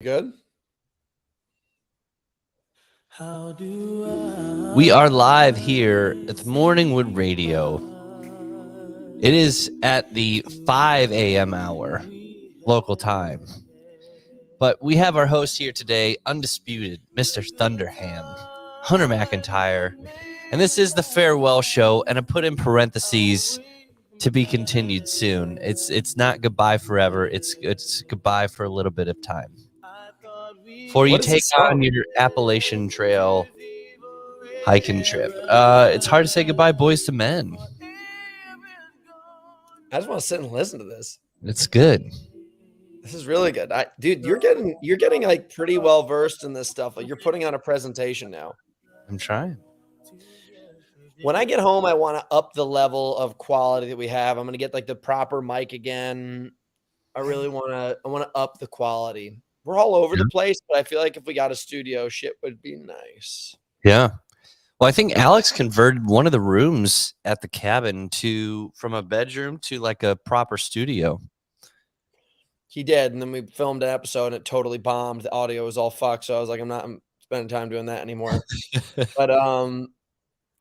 Good. We are live here at the Morningwood Radio. It is at the 5 a.m. hour, local time. But we have our host here today, undisputed, Mr. Thunderham, Hunter McIntyre. And this is the farewell show, and I put in parentheses to be continued soon. It's not goodbye forever. It's goodbye for a little bit of time. Before you What is take this on song? your Appalachian Trail hiking trip. It's hard to say goodbye, boys to men. I just want to sit and listen to this. It's good. This is really good. Dude, you're getting like pretty well versed in this stuff. Like you're putting on a presentation now. I'm trying. When I get home, I want to up the level of quality that we have. I'm gonna get like the proper mic again. I want to up the quality. We're all over the place, but I feel like if we got a studio, shit would be nice. Yeah. Well, I think Alex converted one of the rooms at the cabin from a bedroom to like a proper studio. He did, and then we filmed an episode and it totally bombed. The audio was all fucked, so I was like, I'm spending time doing that anymore. But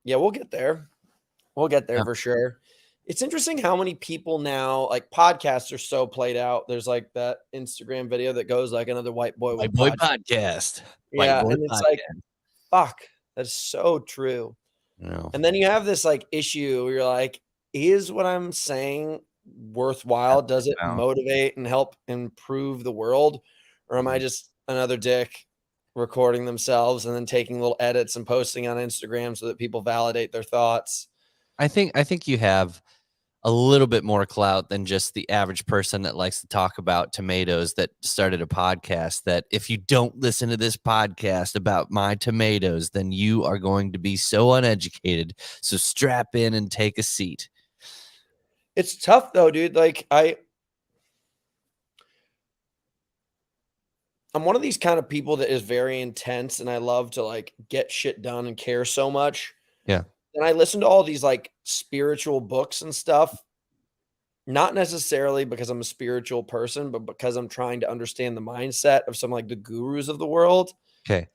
yeah, we'll get there. We'll get there Yeah. for sure. It's interesting how many people now, like podcasts are so played out. There's like that Instagram video that goes like another white boy White with Boy podcast. Podcast. White Yeah, Boy and it's like, Podcast. fuck, that's so true. No. And then you have this like issue where you're like, is what I'm saying worthwhile? Does it motivate and help improve the world? Or am I just another dick recording themselves and then taking little edits and posting on Instagram so that people validate their thoughts? I think you have a little bit more clout than just the average person that likes to talk about tomatoes that started a podcast. That if you don't listen to this podcast about my tomatoes, then you are going to be so uneducated. So strap in and take a seat. It's tough though, dude. Like I'm one of these kind of people that is very intense and I love to like get shit done and care so much. Yeah. And I listen to all these like spiritual books and stuff, not necessarily because I'm a spiritual person, but because I'm trying to understand the mindset of some like the gurus of the world. Okay.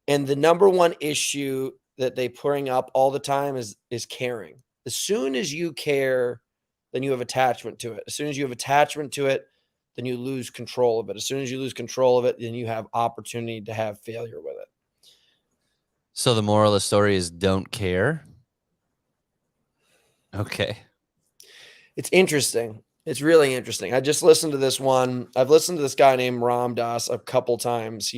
And the number one issue that they bring up all the time is caring. As soon as you care, then you have attachment to it. As soon as you have attachment to it, then you lose control of it. As soon as you lose control of it, then you have opportunity to have failure with it. So the moral of the story is don't care. Okay. It's interesting. It's really interesting. I just listened to this one. I've listened to this guy named Ram Dass a couple times.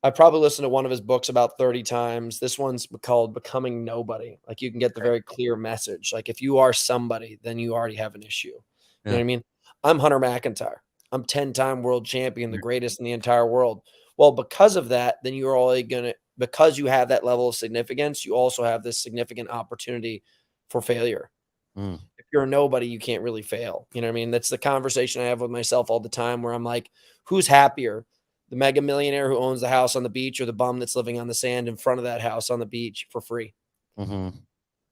I probably listened to one of his books about 30 times. This one's called Becoming Nobody. Like you can get the very clear message. Like if you are somebody, then you already have an issue. You know what I mean? I'm Hunter McIntyre. I'm 10-time world champion, the greatest in the entire world. Well, because of that, then you're only because you have that level of significance, you also have this significant opportunity for failure. If you're a nobody, you can't really fail. You know what I mean? That's the conversation I have with myself all the time where I'm like, who's happier? The mega millionaire who owns the house on the beach or the bum that's living on the sand in front of that house on the beach for free? Mm-hmm.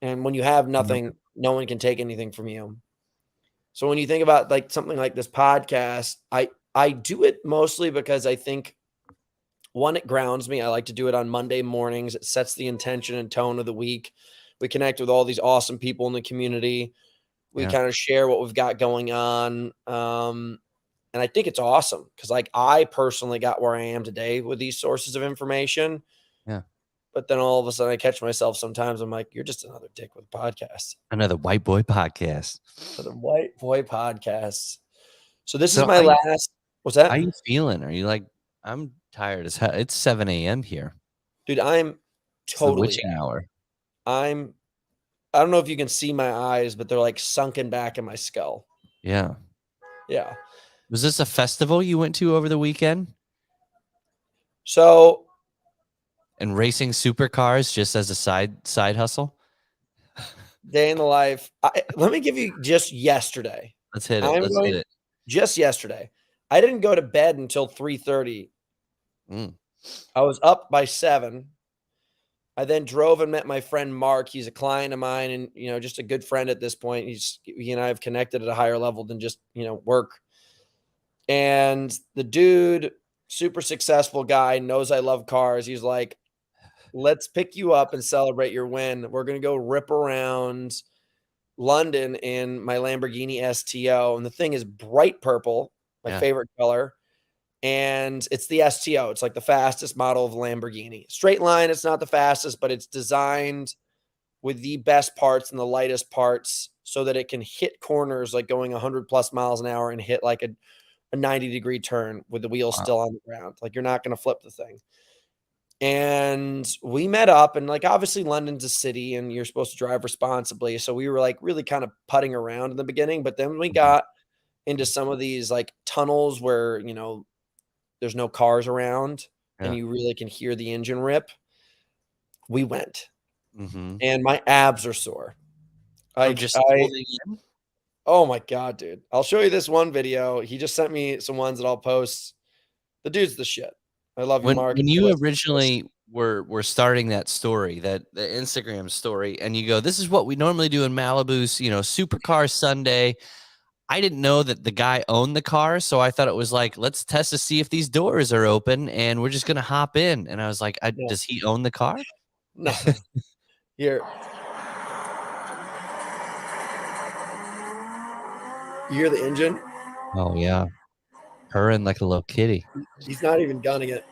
And when you have nothing, no one can take anything from you. So when you think about like something like this podcast, I do it mostly because I think, one, it grounds me. I like to do it on Monday mornings. It sets the intention and tone of the week. We connect with all these awesome people in the community. We kind of share what we've got going on. And I think it's awesome because like I personally got where I am today with these sources of information. Yeah. But then all of a sudden I catch myself sometimes. I'm like, you're just another dick with podcasts. Another white boy podcast. Another white boy podcasts. So this is my last. What's that? How are you feeling? Are you like, I'm tired as hell. It's 7 a.m. here. Dude, I'm totally It's the witching hour. I don't know if you can see my eyes, but they're like sunken back in my skull. Yeah. Yeah. Was this a festival you went to over the weekend? So. And racing supercars just as a side hustle? Day in the life. Let me give you just yesterday. Let's hit it. Let's hit it. Just yesterday. I didn't go to bed until 3:30. I was up by 7. I then drove and met my friend Mark. He's a client of mine and, just a good friend at this point. He and I have connected at a higher level than just, work. And the dude super successful guy, knows I love cars. He's like, let's pick you up and celebrate your win. We're going to go rip around London in my Lamborghini STO. And the thing is bright purple, my Yeah. favorite color. And it's the STO. It's like the fastest model of Lamborghini. Straight line, it's not the fastest, but it's designed with the best parts and the lightest parts so that it can hit corners like going 100 plus miles an hour and hit like a 90-degree turn with the wheels Wow. still on the ground. Like you're not going to flip the thing. And we met up, and like obviously London's a city and you're supposed to drive responsibly. So we were like really kind of putting around in the beginning, but then we got into some of these like tunnels where, there's no cars around and Yeah. you really can hear the engine rip. We went Mm-hmm. and my abs are sore. From Like just holding in? oh my God, dude. I'll show you this one video. He just sent me some ones that I'll post. The dude's the shit. I love you, When Mark. when If you're you listening to this. originally were starting that story, that the Instagram story, and you go, "This is what we normally do in Malibu's, Supercar Sunday." I didn't know that the guy owned the car, so I thought it was like, "Let's test to see if these doors are open, and we're just gonna hop in." And I was like, No, "Does he own the car?" no. Here. You hear the engine? Oh yeah, purring like a little kitty. He's not even gunning it.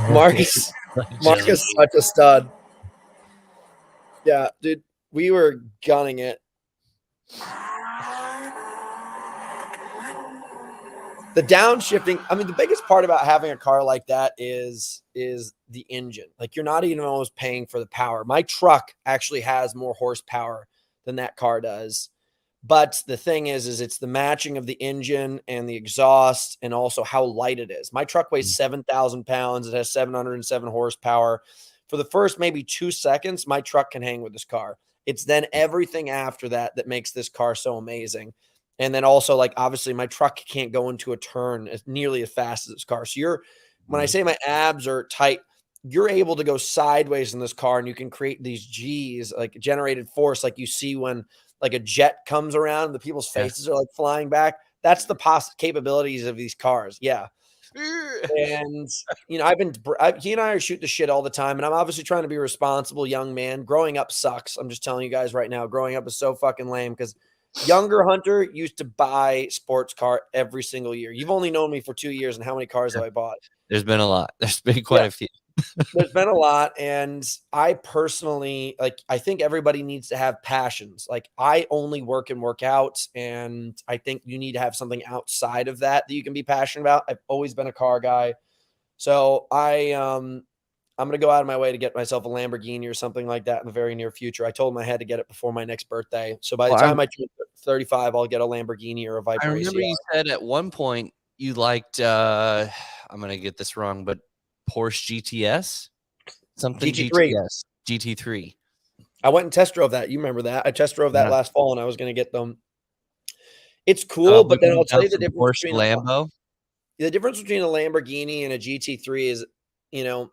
Okay, Marcus just Marcus such a stud. Yeah, dude. We were gunning it. The downshifting, I mean, the biggest part about having a car like that is the engine. Like you're not even almost paying for the power. My truck actually has more horsepower than that car does. But the thing is it's the matching of the engine and the exhaust and also how light it is. My truck weighs 7,000 pounds. It has 707 horsepower. For the first maybe 2 seconds, my truck can hang with this car. It's then everything after that that makes this car so amazing. And then also, like, obviously, my truck can't go into a turn as nearly as fast as this car. So when I say my abs are tight, you're able to go sideways in this car and you can create these G's, like generated force, like you see when like a jet comes around and the people's yeah. faces are like flying back. That's the capabilities of these cars. Yeah. And, he and I are shooting the shit all the time. And I'm obviously trying to be a responsible young man. Growing up sucks. I'm just telling you guys right now, growing up is so fucking lame because younger Hunter used to buy sports car every single year. You've only known me for 2 years, and how many cars have I bought? There's been a lot. There's been quite Yeah. a few. There's been a lot, and I personally I think everybody needs to have passions. Like I only work and work out, and I think you need to have something outside of that you can be passionate about. I've always been a car guy. So I'm gonna go out of my way to get myself a Lamborghini or something like that in the very near future. I told him I had to get it before my next birthday. So by the Well, time I turn 35, I'll get a Lamborghini or a I Viper remember ACR. you said at one point you liked I'm gonna get this wrong, but Porsche GTS? Something GT3. GTS. GT3. I went and test drove that. You remember that? I test drove that Yeah. last fall, and I was gonna get them. It's cool, but then Moving I'll tell down you the from difference Porsche to between Lambo. the difference between a Lamborghini and a GT3 is, you know,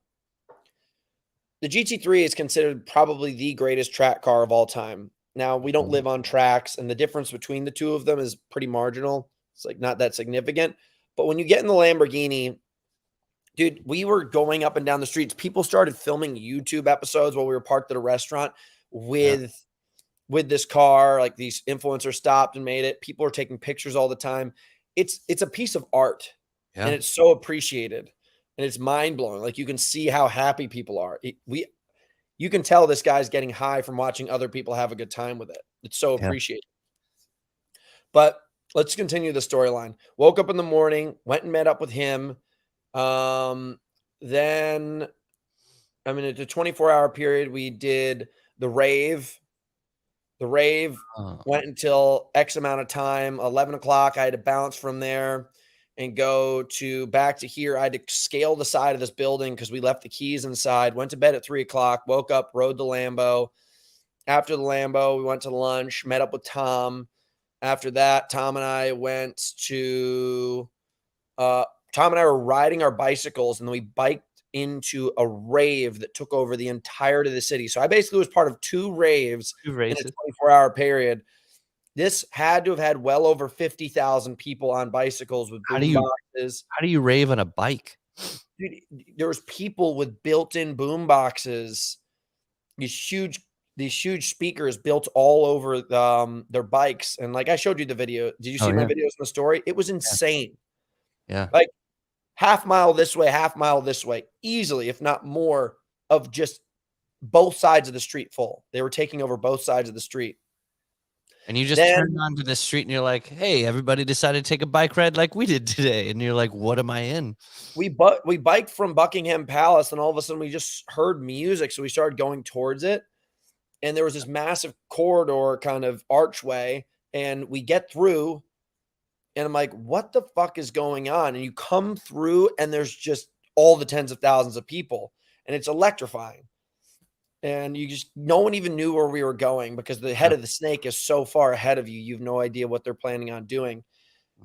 the GT3 is considered probably the greatest track car of all time. Now, we don't live on tracks, and the difference between the two of them is pretty marginal. It's like not that significant. But when you get in the Lamborghini, dude, we were going up and down the streets. People started filming YouTube episodes while we were parked at a restaurant Yeah. with this car. Like these influencers stopped and made it. People are taking pictures all the time. It's a piece of art, and Yeah. it's so appreciated, and it's mind blowing. Like you can see how happy people are. You can tell this guy's getting high from watching other people have a good time with it. It's so Yeah. appreciated. But let's continue the storyline. Woke up in the morning, went and met up with him. Then I mean, it's a 24-hour period. We did the rave. The rave Oh, went until X amount of time, 11 o'clock. I had to bounce from there and go back to here. I had to scale the side of this building because we left the keys inside. Went to bed at 3 o'clock, woke up, rode the Lambo. After the Lambo, we went to lunch, met up with Tom. After that, Tom and I were riding our bicycles, and then we biked into a rave that took over the entirety of the city. So I basically was part of two raves two in a races. 24-hour period. This had to have had well over 50,000 people on bicycles with How do boom you boxes. how do you rave on a bike? Dude, there was people with built-in boom boxes, these huge speakers built all over their bikes. And like I showed you the video. Did you Oh, see my yeah. videos in the story? It was Yeah. insane. Yeah. Like half mile this way, half mile this way, easily, if not more, of just both sides of the street full. They were taking over both sides of the street. And you just turned Then onto the street and you're like, "Hey, everybody decided to take a bike ride like we did today." And you're like, "What am I in?" we biked from Buckingham Palace, and all of a sudden we just heard music, so we started going towards it. And there was this massive corridor kind of archway, and we get through, and I'm like, what the fuck is going on? And you come through, and there's just all the tens of thousands of people, and it's electrifying. And no one even knew where we were going because the head Yeah. of the snake is so far ahead of you. You have no idea what they're planning on doing.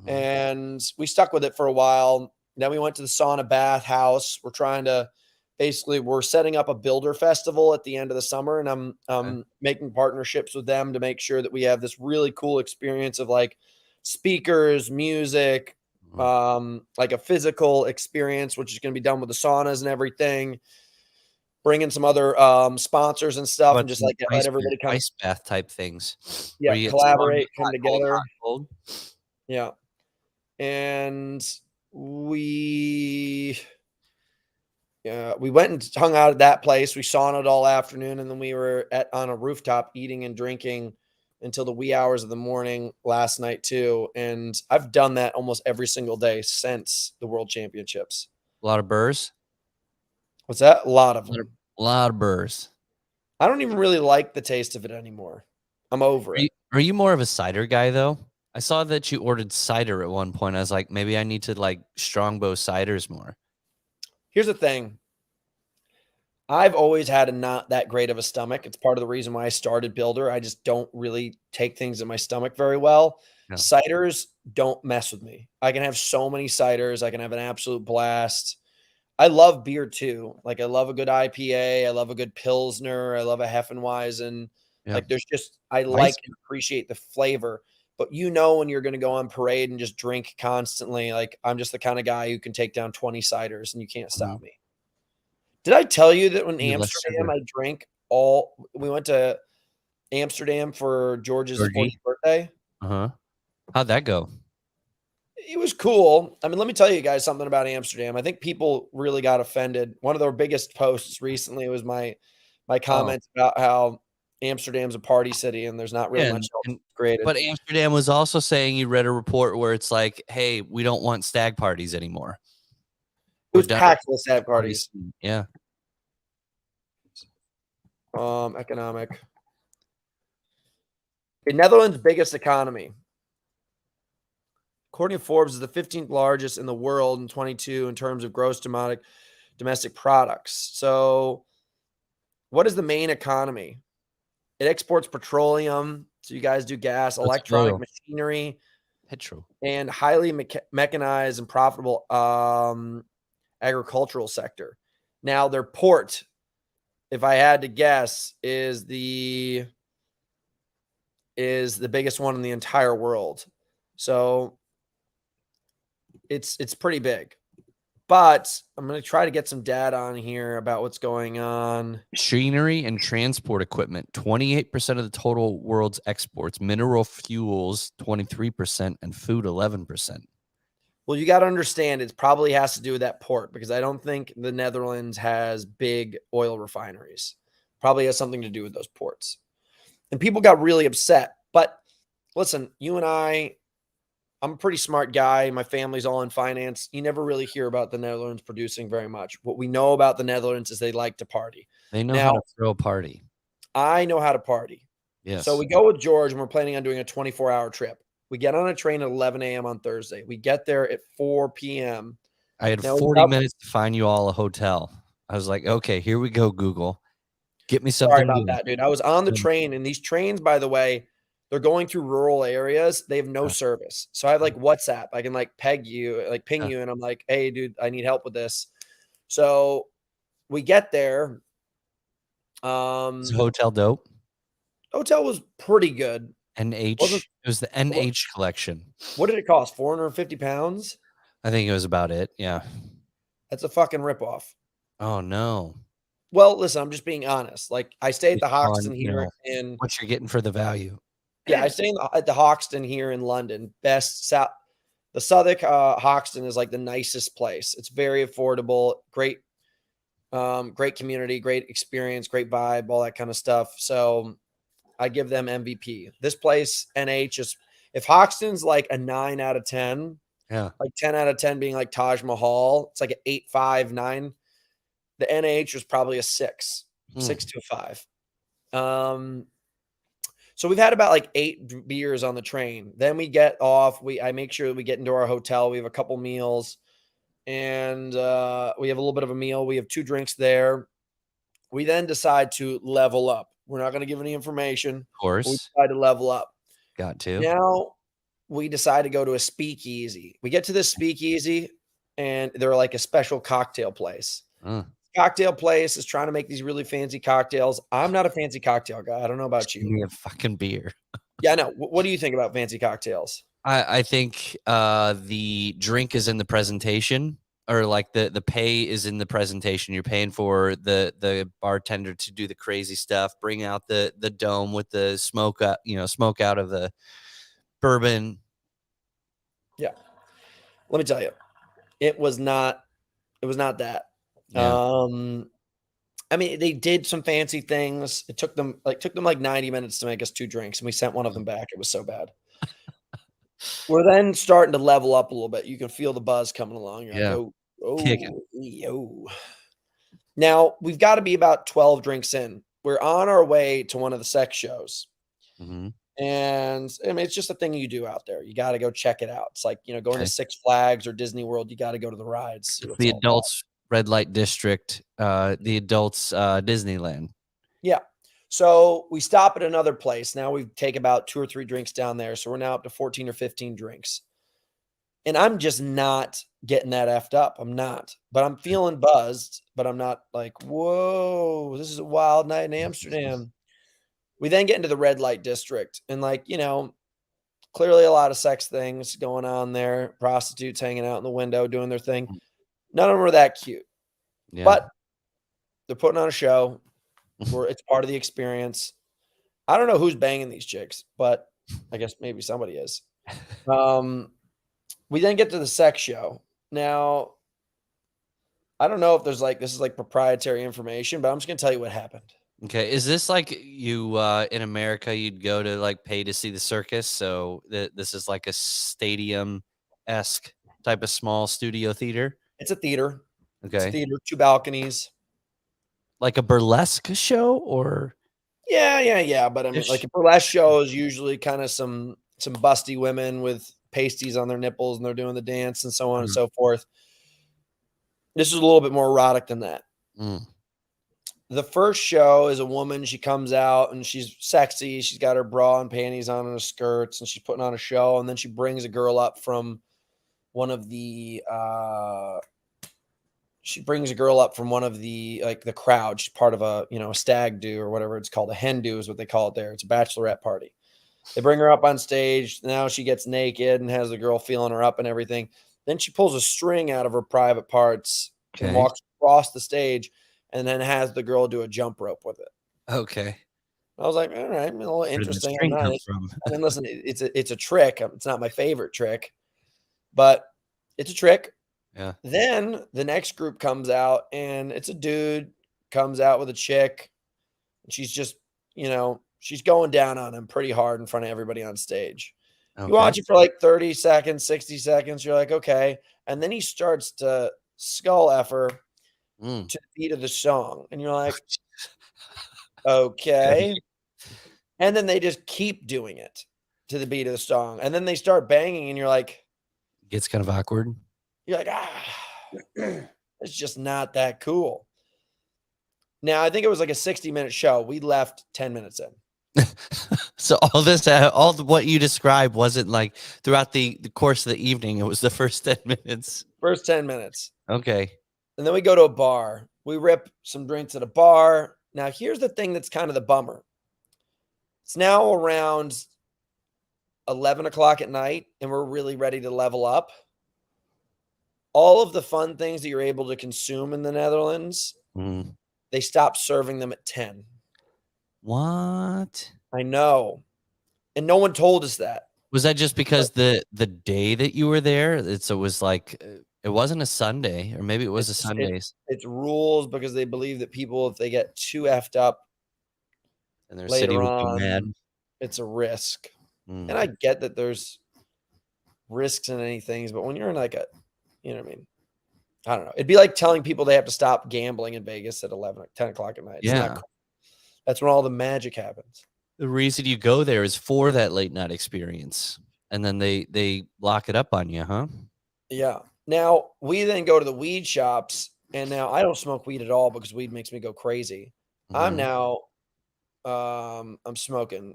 Mhm. And we stuck with it for a while. Then we went to the sauna bath house. We're setting up a builder festival at the end of the summer, and I'm Okay. making partnerships with them to make sure that we have this really cool experience of like speakers, music, Mhm. like a physical experience, which is going to be done with the saunas and everything. Bringing some other sponsors and How stuff, and about just some like let everybody come, ice bath type things where yeah, you get swung collaborate, come hot, cold, together, hot, cold? yeah. And we we went and hung out at that place. We saunaed all afternoon, and then we were on a rooftop eating and drinking until the wee hours of the morning last night too. And I've done that almost every single day since the World Championships. A lot of burrs? What's that? A lot of A lot of them. a lot of burrs. I don't even really like the taste of it anymore. I'm over Are you it. are you more of a cider guy, though? I saw that you ordered cider at one point. I was like, "Maybe I need to, like, strongbow ciders more." Here's the thing. I've always had a not that great of a stomach. It's part of the reason why I started Builder. I just don't really take things in my stomach very well. Yeah. Ciders don't mess with me. I can have so many ciders. I can have an absolute blast. I love beer too. Like I love a good IPA. I love a good Pilsner. I love a Heffenweizen. Yeah. Like I like Weiss and appreciate the flavor. But you know when you're going to go on parade and just drink constantly, like I'm just the kind of guy who can take down 20 ciders and you can't Mhm. stop me. Did I tell you that when Need less Amsterdam, sugar. I drank we went to Amsterdam for George's Georgie? 40th birthday? Uh-huh. How'd that go? It was cool. I mean, let me tell you guys something about Amsterdam. I think people really got offended. One of their biggest posts recently was my Oh, comments about how Amsterdam's a party city and there's not really yeah, much else and created. but Amsterdam was also saying you read a report where it's like, "Hey, we don't want stag parties anymore. It We're was done packed with full of the sad party parties. scene." Yeah. Economic. The Netherlands' biggest economy. According to Forbes, is the 15th largest in the world in 22 in terms of gross domestic products. So, what is the main economy? It exports petroleum. So you guys do gas, That's electronic oil. machinery, Petrol. and highly mechanized and profitable agricultural sector. Now, their port, if I had to guess, is the biggest one in the entire world. So it's pretty big. But I'm going to try to get some data on here about what's going on. Machinery and transport equipment, 28% of the total world's exports. Mineral fuels, 23%, and food, 11%. Well, you got to understand it probably has to do with that port because I don't think the Netherlands has big oil refineries. Probably has something to do with those ports. And people got really upset. But listen, you and I'm a pretty smart guy. My family's all in finance. You never really hear about the Netherlands producing very much. What we know about the Netherlands is they like to party. They know how Now, to throw a party. I know how to party. So Yes. we go with George and we're planning on doing a 24-hour trip. We get on a train at 11 a.m. on Thursday. We get there at 4 p.m. I had Now, we 40 up minutes to find you all a hotel. I was like, okay, here we go, Google. Get me Sorry something about new. that, dude. I was on the Um, train, and these trains, by the way, they're going through rural areas. They have no uh, service. So I have like WhatsApp. I can like ping uh, you, and I'm like, hey, dude, I need help with this. So we get there. is the hotel dope? Hotel was pretty good. Wasn't NH. It was the what, NH collection. what did it cost? 450 pounds? I think it was about it. Yeah. That's a fucking ripoff. Oh no. Well, listen, I'm just being honest. Like I stay at the On Hoxton here in what you're getting for the value. yeah, I stay at the Hoxton here in London. Best South the Southwark Hoxton is like the nicest place. It's very affordable, great community, great experience, great vibe, all that kind of stuff. So I give them MVP. This place, NH, is if Hoxton's like a 9 out of 10, Yeah. like 10 out of 10 being like Taj Mahal, it's like an 8, 5, 9. The NH was probably a 6, 6 to a 5. So we've had about like 8 beers on the train. Then we get off. I make sure that we get into our hotel. We have a couple meals, and we have a little bit of a meal. We have 2 drinks there. We then decide to level up. We're not going to give any information. Of But we course. decide to level up. Got to. Now we decide to go to a speakeasy. We get to this speakeasy, and they're like a special cocktail place. Cocktail place is trying to make these really fancy cocktails. I'm not a fancy cocktail guy. I don't know about Give you. me a fucking beer. Yeah, I know. What do you think about fancy cocktails? I think the drink is in the presentation, or like the pay is in the presentation. You're paying for the bartender to do the crazy stuff, bring out the dome with the smoke out of the bourbon. Yeah. Let me tell you. It was not that. Yeah. I mean, they did some fancy things. It took them like 90 minutes to make us 2 drinks, and we sent one of them back. It was so bad. We're then starting to level up a little bit. You can feel the buzz coming along. You're Yeah. like, Kicking. yo. Now we've got to be about 12 drinks in. We're on our way to one of the sex shows. Mm-hmm. And I mean, it's just a thing you do out there. You got to go check it out. It's like, going Okay. to Six Flags or Disney World. You got to go to the rides. See what's The all adults red light district, the adults Disneyland. Yeah. So we stop at another place. Now we take about 2 or 3 drinks down there. So we're now up to 14 or 15 drinks. And I'm just not getting that effed up. I'm not. But I'm feeling buzzed, but I'm not like, whoa, this is a wild night in Amsterdam. We then get into the red light district and clearly a lot of sex things going on there. Prostitutes hanging out in the window doing their thing. None of them are that cute. Yeah. But they're putting on a show where it's part of the experience. I don't know who's banging these chicks, but I guess maybe somebody is. We then get to the sex show. Now, I don't know if this is like proprietary information, but I'm just going to tell you what happened. Okay. Is this like you in America, you'd go to like pay to see the circus? So this is like a stadium-esque type of small studio theater? It's a theater. It's a Okay. theater, 2 balconies. Like a burlesque show or? Yeah. But I mean, like a burlesque show is usually kind of some busty women with pasties on their nipples and they're doing the dance and so on and so forth. This is a little bit more erotic than that. The first show is a woman. She comes out and she's sexy. She's got her bra and panties on and her skirts and she's putting on a show. And then she brings a girl up from one of the like the crowd. She's part of a stag do or whatever it's called. A hen do is what they call it there. It's a bachelorette party. They bring her up on stage. Now she gets naked and has the girl feeling her up and everything. Then she pulls a string out of her private parts and walks across the stage and then has the girl do a jump rope with it. Okay. I was like, all right, a little interesting. Where did the string come from? I mean, listen, it's a trick. It's not my favorite trick, but it's a trick. Yeah. Then the next group comes out and it's a dude comes out with a chick. And she's just, she's going down on him pretty hard in front of everybody on stage. Okay. You watch it for like 30 seconds, 60 seconds. You're like, okay. And then he starts to skull effer to the beat of the song. And you're like, okay. And then they just keep doing it to the beat of the song. And then they start banging and you're like, gets kind of awkward. You're like, it's just not that cool. Now, I think it was like a 60-minute show. We left 10 minutes in. So all what you described wasn't like throughout the course of the evening. It was the first 10 minutes. First 10 minutes. Okay. And then we go to a bar. We rip some drinks at a bar. Now, here's the thing that's kind of the bummer. It's now around 11 o'clock at night and we're really ready to level up, all of the fun things that you're able to consume in the Netherlands, they stop serving them at 10. What? I know. And no one told us that. Was that just because the day that you were there? It was like it wasn't a Sunday, or maybe it was a Sunday. It's rules because they believe that people, if they get too effed up And their city later would be mad. on, it's a risk. And I get that there's risks in any things, but when you're in like a, you know what I mean? I don't know. It'd be like telling people they have to stop gambling in Vegas at 10 o'clock at night. It's not cool. That's when all the magic happens. The reason you go there is for that late night experience. And then they lock it up on you, huh? Yeah. Now, we then go to the weed shops, and now I don't smoke weed at all because weed makes me go crazy. I'm now I'm smoking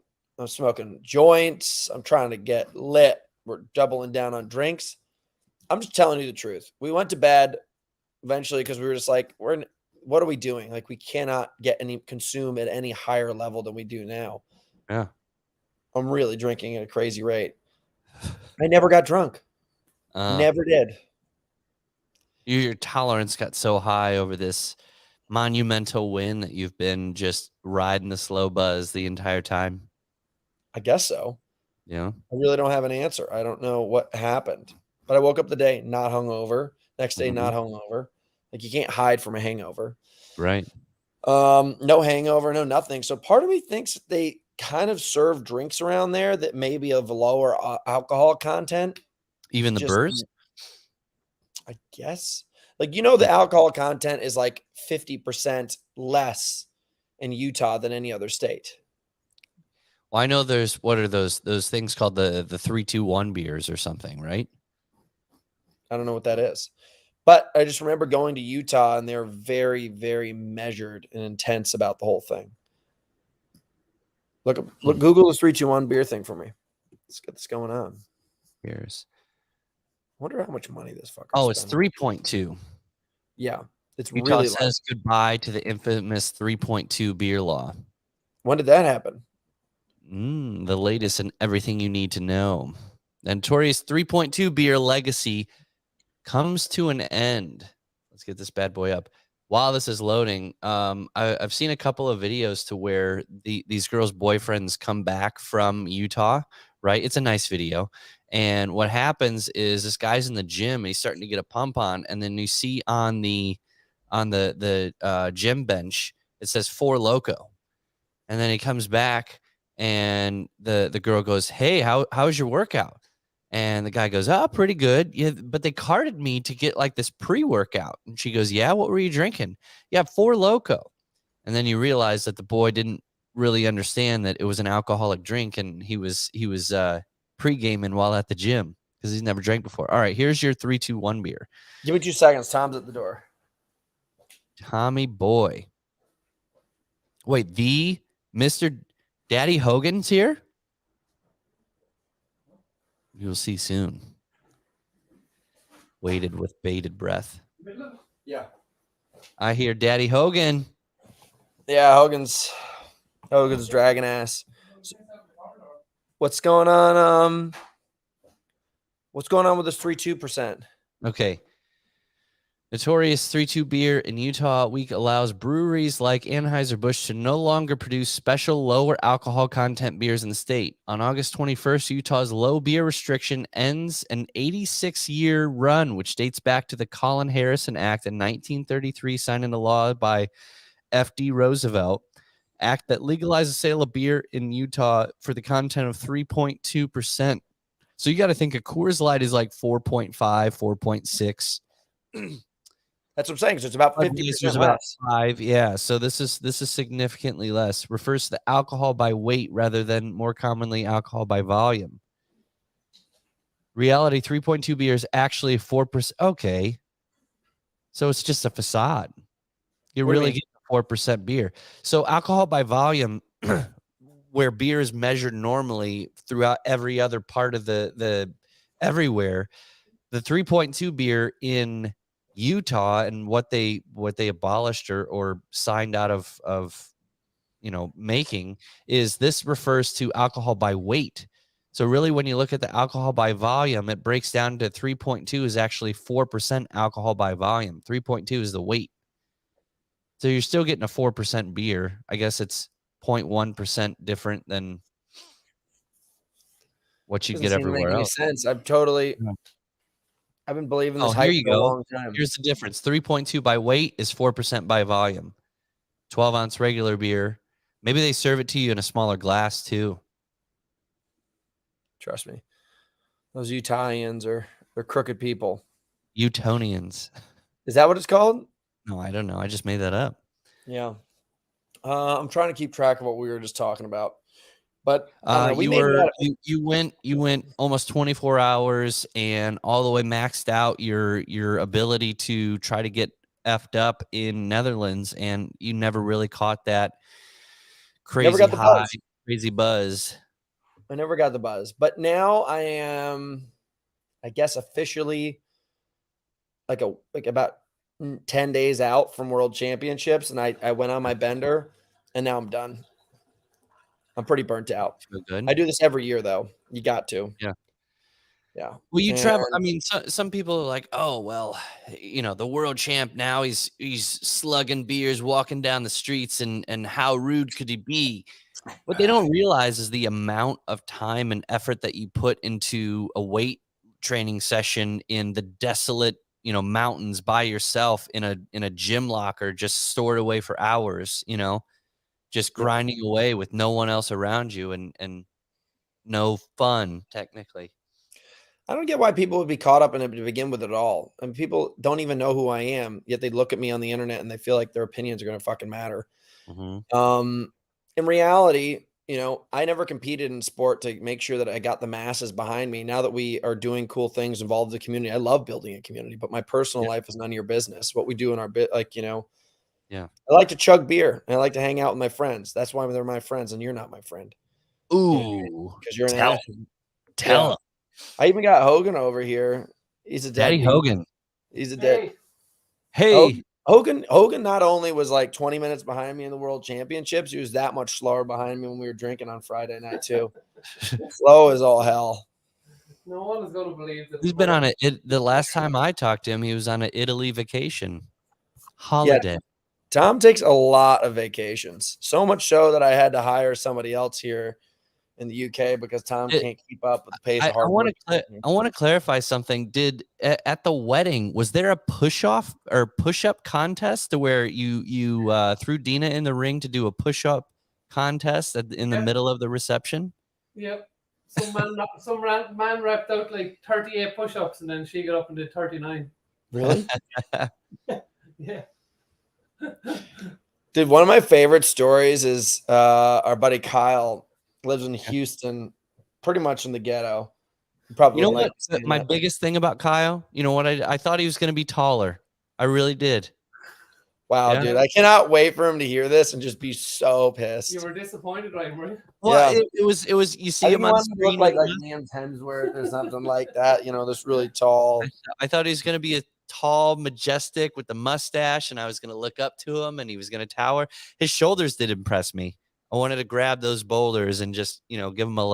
joints. I'm trying to get lit. We're doubling down on drinks. I'm just telling you the truth. We went to bed eventually because we were just like, what are we doing? Like, we cannot consume at any higher level than we do now. Yeah. I'm really drinking at a crazy rate. I never got drunk. Never did. Your tolerance got so high over this monumental win that you've been just riding the slow buzz the entire time. I guess so. Yeah. I really don't have an answer. I don't know what happened, but I woke up the day not hungover. Next day, not hungover. Like, you can't hide from a hangover. Right. No hangover, no nothing. So part of me thinks that they kind of serve drinks around there that may be of lower alcohol content. Even the Burrs? I guess. Like, the alcohol content is like 50% less in Utah than any other state. Well, I know there's, what are those things called the 3-2-1 beers or something, right? I don't know what that is. But I just remember going to Utah, and they're very, very measured and intense about the whole thing. Look, Google the 3-2-1 beer thing for me. Let's get this going on. Beers. Wonder how much money this fucker. Oh, it's 3.2. Yeah, it's Utah really says goodbye to the infamous 3.2 beer law. When did that happen? The latest and everything you need to know. The notorious 3.2 beer legacy comes to an end. Let's get this bad boy up. While this is loading, I've seen a couple of videos to where these girls' boyfriends come back from Utah, right? It's a nice video. And what happens is this guy's in the gym and he's starting to get a pump on. And then you see on the gym bench, it says 4 Loco. And then he comes back and the girl goes, "Hey, how's your workout?" And the guy goes, "Oh, pretty good. Yeah, but they carded me to get like this pre-workout." And she goes, "Yeah, what were you drinking?" "Yeah, 4 Loco." And then you realize that the boy didn't really understand that it was an alcoholic drink, and he was pre-gaming while at the gym because he's never drank before. All right, here's your 3-2-1 beer. Give me 2 seconds. Tom's at the door. Tommy boy. Wait, the Mr. Daddy Hogan's here? You'll see soon. Waited with bated breath. Yeah. I hear Daddy Hogan. Yeah, Hogan's dragging ass. What's going on? What's going on with this 3.2%? Okay. Notorious 3.2 beer in Utah week allows breweries like Anheuser-Busch to no longer produce special lower alcohol content beers in the state. On August 21st, Utah's low beer restriction ends an 86-year run, which dates back to the Colin Harrison Act in 1933, signed into law by F.D. Roosevelt. Act that legalized the sale of beer in Utah for the content of 3.2%. So you got to think a Coors Light is like 4.5, 4.6. That's what I'm saying. So it's about 50% about less. 5. Yeah. So this is significantly less. Refers to the alcohol by weight rather than more commonly alcohol by volume. Reality 3.2 beer is actually 4%. Okay. So it's just a facade. You really get 4% beer. So alcohol by volume, where beer is measured normally throughout every other part of the everywhere, the 3.2 beer in Utah and what they abolished or signed out of making is this refers to alcohol by weight. So really, when you look at the alcohol by volume, it breaks down to 3.2 is actually 4% alcohol by volume. 3.2 is the weight. So you're still getting a 4% beer. I guess it's 0.1% different than what you Doesn't get seem to make everywhere any else. sense. I've been believing this Oh, here hype you for a go. long time. Here's the difference. 3.2 by weight is 4% by volume. 12-ounce regular beer. Maybe they serve it to you in a smaller glass too. Trust me. Those Utahns they're crooked people. Utonians. Is that what it's called? No, I don't know. I just made that up. Yeah. I'm trying to keep track of what we were just talking about. But I don't know, we made it out. You went almost 24 hours and all the way maxed out your ability to try to get effed up in Netherlands, and you never really caught that Never crazy got the high, buzz. crazy buzz. I never got the buzz. But now I am, I guess, officially like about 10 days out from World Championships, and I went on my bender, and now I'm done. I'm pretty burnt out. Feel good. I do this every year, though. You got to. Yeah. Yeah. Well, you And travel. I mean, some people are like, "Oh, well, the world champ now. He's slugging beers, walking down the streets, and how rude could he be?" What they don't realize is the amount of time and effort that you put into a weight training session in the desolate, mountains by yourself in a gym locker, just stored away for hours. Just Yep. grinding away with no one else around you and no fun technically. I don't get why people would be caught up in it to begin with at all. I mean, people don't even know who I am, yet they look at me on the internet and they feel like their opinions are going to fucking matter. Mm-hmm. In reality, I never competed in sport to make sure that I got the masses behind me. Now that we are doing cool things involved in the community, I love building a community, but my personal life is none of your business. What we do in our bit, Yeah. I like to chug beer and I like to hang out with my friends. That's why they're my friends and you're not my friend. Ooh, Because you're an tell ass. tell Yeah. him, I even got Hogan over here. He's a Daddy deadbeat. Hogan. He's a dead. Hey, Hogan not only was like 20 minutes behind me in the world championships, he was that much slower behind me when we were drinking on Friday night too. Slow as all hell. No one is going to believe that. he's been on the last time I talked to him, he was on an Italy vacation holiday. Yeah, Tom takes a lot of vacations. So much so that I had to hire somebody else here in the UK because Tom can't keep up with the pace of hard work. I want to clarify something. Did at the wedding, was there a push-off or push-up contest to where you threw Dina in the ring to do a push-up contest in the middle of the reception? Yep. Some man rapped out like 38 push-ups and then she got up and did 39. Really? Yeah. Dude, one of my favorite stories is our buddy Kyle lives in Houston, pretty much in the ghetto. Probably You know what? My biggest thing about Kyle, you know what? I thought he was going to be taller. I really did. Wow, dude. I cannot wait for him to hear this and just be so pissed. You were disappointed, right? Well, it was you see him on screen like Liam Hemsworth or something like that, this really tall. I thought he was going to be a tall, majestic with the mustache, and I was going to look up to him and he was going to tower. His shoulders did impress me. I wanted to grab those boulders and just, give him a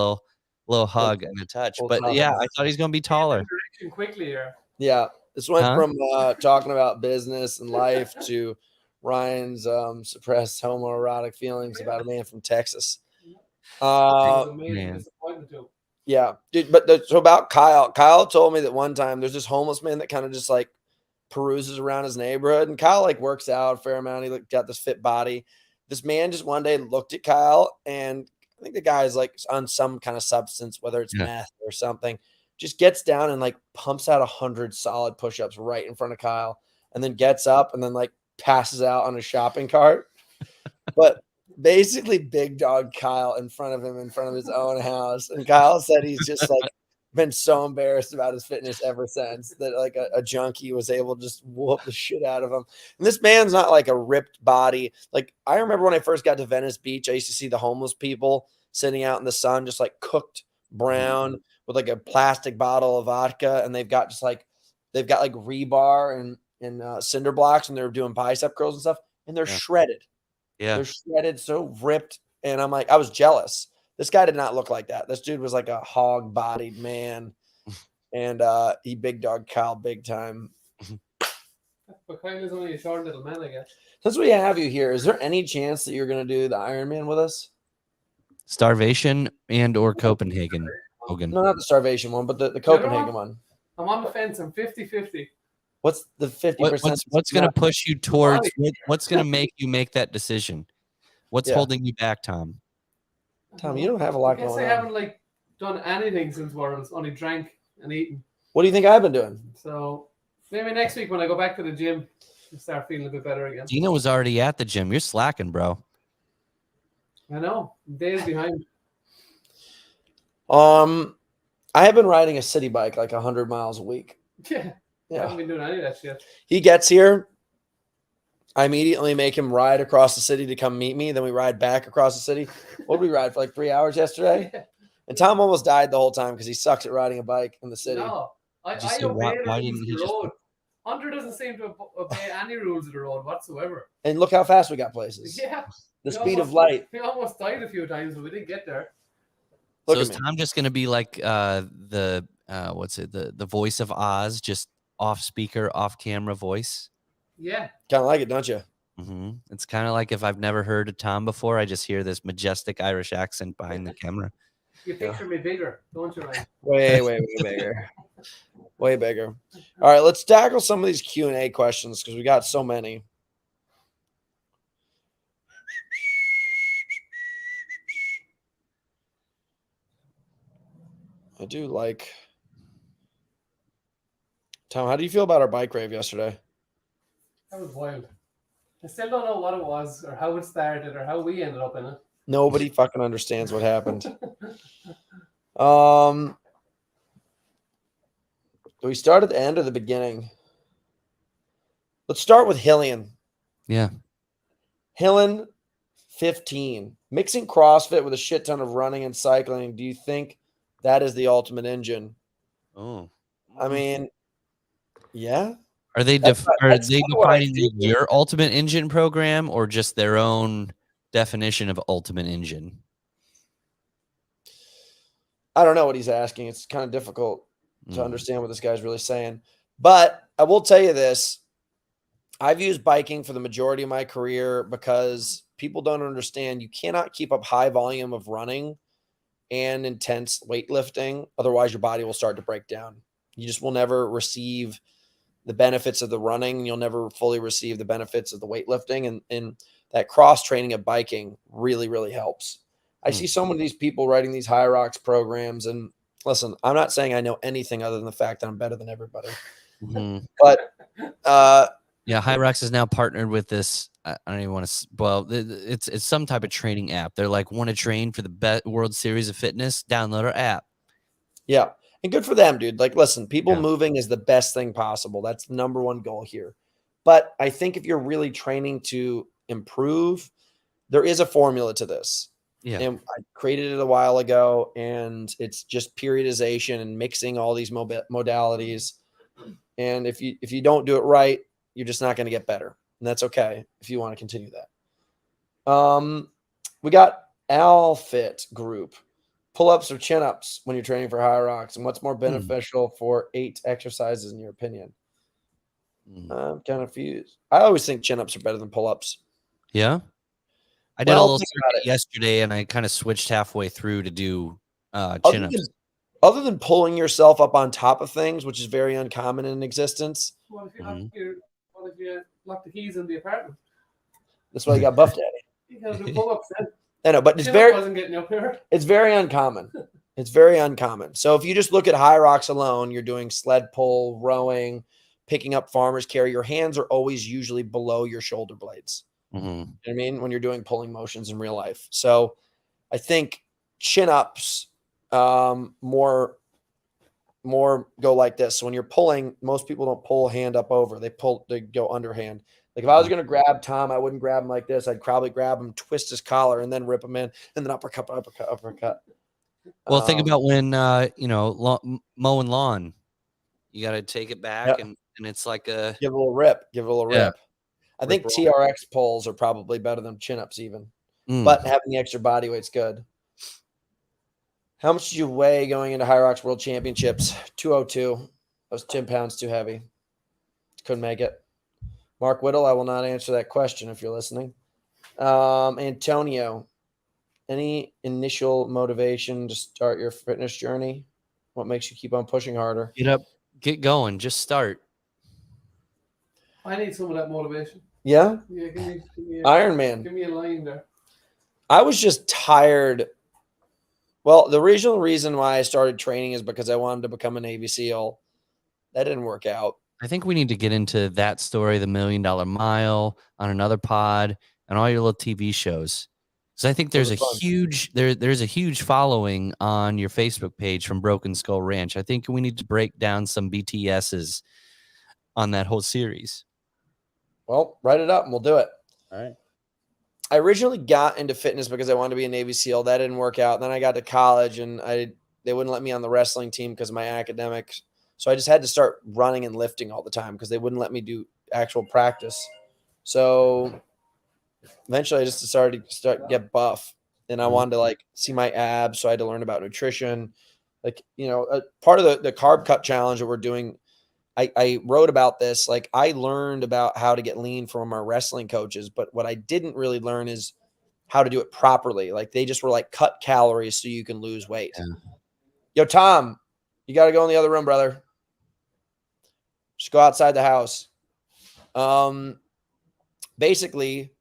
little hug and a touch. But yeah, I thought he's going to be taller. Quickly here. Yeah. This went from talking about business and life to Ryan's suppressed homoerotic feelings about a man from Texas. Yeah, dude. But so about Kyle. Kyle told me that one time there's this homeless man that kind of just like peruses around his neighborhood, and Kyle like works out a fair amount. He got this fit body. This man just one day looked at Kyle, and I think the guy is like on some kind of substance, whether it's meth or something. Just gets down and like pumps out 100 solid push-ups right in front of Kyle, and then gets up and then like passes out on a shopping cart. But basically big dog Kyle in front of him in front of his own house. And Kyle said he's just like been so embarrassed about his fitness ever since that like a junkie was able to just whoop the shit out of him. And this man's not like a ripped body. Like I remember when I first got to Venice Beach, I used to see the homeless people sitting out in the sun, just like cooked brown with like a plastic bottle of vodka. And they've got like rebar and cinder blocks, and they're doing bicep curls and stuff. And they're shredded. Yeah. They're shredded, so ripped. And I'm like, I was jealous This guy did not look like that. This dude was like a hog-bodied man, and he big dog Kyle big time. But Kyle is only a short little man, I guess. Since we have you here, is there any chance that you're going to do the Ironman with us? Starvation and or Copenhagen, Hogan. No, not the starvation one, but the Copenhagen one. I'm on the fence. I'm 50-50. What's the 50%? What's going to push you towards? What's going to make you make that decision? What's holding you back, Tom? Tom, you don't have a lot going on. I haven't done anything since Worlds. Only drank and eaten. What do you think I've been doing? So maybe next week when I go back to the gym, I'll start feeling a bit better again. Dino was already at the gym. You're slacking, bro. I know. Days behind. I have been riding a city bike like 100 miles a week. Yeah. I haven't been doing any of that shit. He gets here. I immediately make him ride across the city to come meet me. Then we ride back across the city. What did we ride for like 3 hours yesterday? Yeah. And Tom almost died the whole time because he sucks at riding a bike in the city. No. I obey the road. Hunter doesn't seem to obey any rules of the road whatsoever. And look how fast we got places. Yeah. The speed of light. We almost died a few times, but we didn't get there. Look so is Tom just going to be like the voice of Oz, just off speaker, off camera voice? Yeah. Kind of like it, don't you? Mm-hmm. It's kind of like if I've never heard of Tom before, I just hear this majestic Irish accent behind the camera. You picture me bigger, don't you, Ryan? Way bigger. Way bigger. All right, let's tackle some of these Q&A questions because we got so many. I do like. Tom, how do you feel about our bike rave yesterday? That was wild. I still don't know what it was or how it started or how we ended up in it. Nobody fucking understands what happened. Do we start at the end or the beginning? Let's start with Hillian. Yeah. Hillen, 15. Mixing CrossFit with a shit ton of running and cycling. Do you think that is the ultimate engine? Oh. I mean, yeah. Are they defining your ultimate engine program or just their own definition of ultimate engine? I don't know what he's asking. It's kind of difficult to understand what this guy's really saying. But I will tell you this. I've used biking for the majority of my career because people don't understand you cannot keep up high volume of running and intense weightlifting. Otherwise, your body will start to break down. You just will never receive the benefits of the running. You'll never fully receive the benefits of the weightlifting. And that cross training of biking really, really helps. I see so many of these people writing these High Rocks programs. And listen, I'm not saying I know anything other than the fact that I'm better than everybody. But yeah, High Rocks is now partnered with this. I don't even want to. Well, it's some type of training app. They're like, want to train for the World Series of Fitness? Download our app. Yeah, and good for them, dude. Like, listen, people moving is the best thing possible. That's the number one goal here. But I think if you're really training to improve, there is a formula to this. Yeah, and I created it a while ago, and it's just periodization and mixing all these modalities. And if you don't do it right, you're just not going to get better. And that's okay if you want to continue that. We got Alfit Group. Pull-ups or chin-ups when you're training for High Rocks, and what's more beneficial for 8 exercises in your opinion? I'm kind of confused. I always think chin-ups are better than pull-ups. Yeah. I did a little circuit yesterday, and I kind of switched halfway through to do chin-ups. Other than pulling yourself up on top of things, which is very uncommon in existence. What if you lock the keys in the apartment? That's why you got Buff Daddy. You gotta do pull-ups then. I know, but wasn't getting up here. It's very uncommon. It's very uncommon. So if you just look at High Rocks alone, you're doing sled pull, rowing, picking up farmer's carry. Your hands are always usually below your shoulder blades. You know what I mean? When you're doing pulling motions in real life. So I think chin-ups more go like this. So when you're pulling, most people don't pull hand up over. They go underhand. Like if I was going to grab Tom, I wouldn't grab him like this. I'd probably grab him, twist his collar, and then rip him in, and then uppercut. Well, think about when mowing lawn. You got to take it back, and it's like a give it a little rip. I think TRX pulls are probably better than chin-ups even. But having the extra body weight's good. How much did you weigh going into High Rocks World Championships? 202. I was 10 pounds too heavy. Couldn't make it. Mark Whittle, I will not answer that question if you're listening. Antonio, any initial motivation to start your fitness journey? What makes you keep on pushing harder? Get up, get going, just start. I need some of that motivation. Yeah? Yeah, give me Iron Man. Give me a line there. I was just tired. Well, the original reason why I started training is because I wanted to become a Navy SEAL. That didn't work out. I think we need to get into that story, the $1 Million Mile, on another pod, and all your little TV shows. Because I think there's there's a huge following on your Facebook page from Broken Skull Ranch. I think we need to break down some BTSs on that whole series. Well, write it up and we'll do it. All right. I originally got into fitness because I wanted to be a Navy SEAL. That didn't work out. And then I got to college and they wouldn't let me on the wrestling team because of my academics. So I just had to start running and lifting all the time because they wouldn't let me do actual practice. So eventually I just decided to get buff, and I wanted to see my abs. So I had to learn about nutrition. Part of the carb cut challenge that we're doing, I wrote about this. I learned about how to get lean from our wrestling coaches, but what I didn't really learn is how to do it properly. They just were cut calories so you can lose weight. Yeah. Yo, Tom, you got to go in the other room, brother. Just go outside the house. Basically,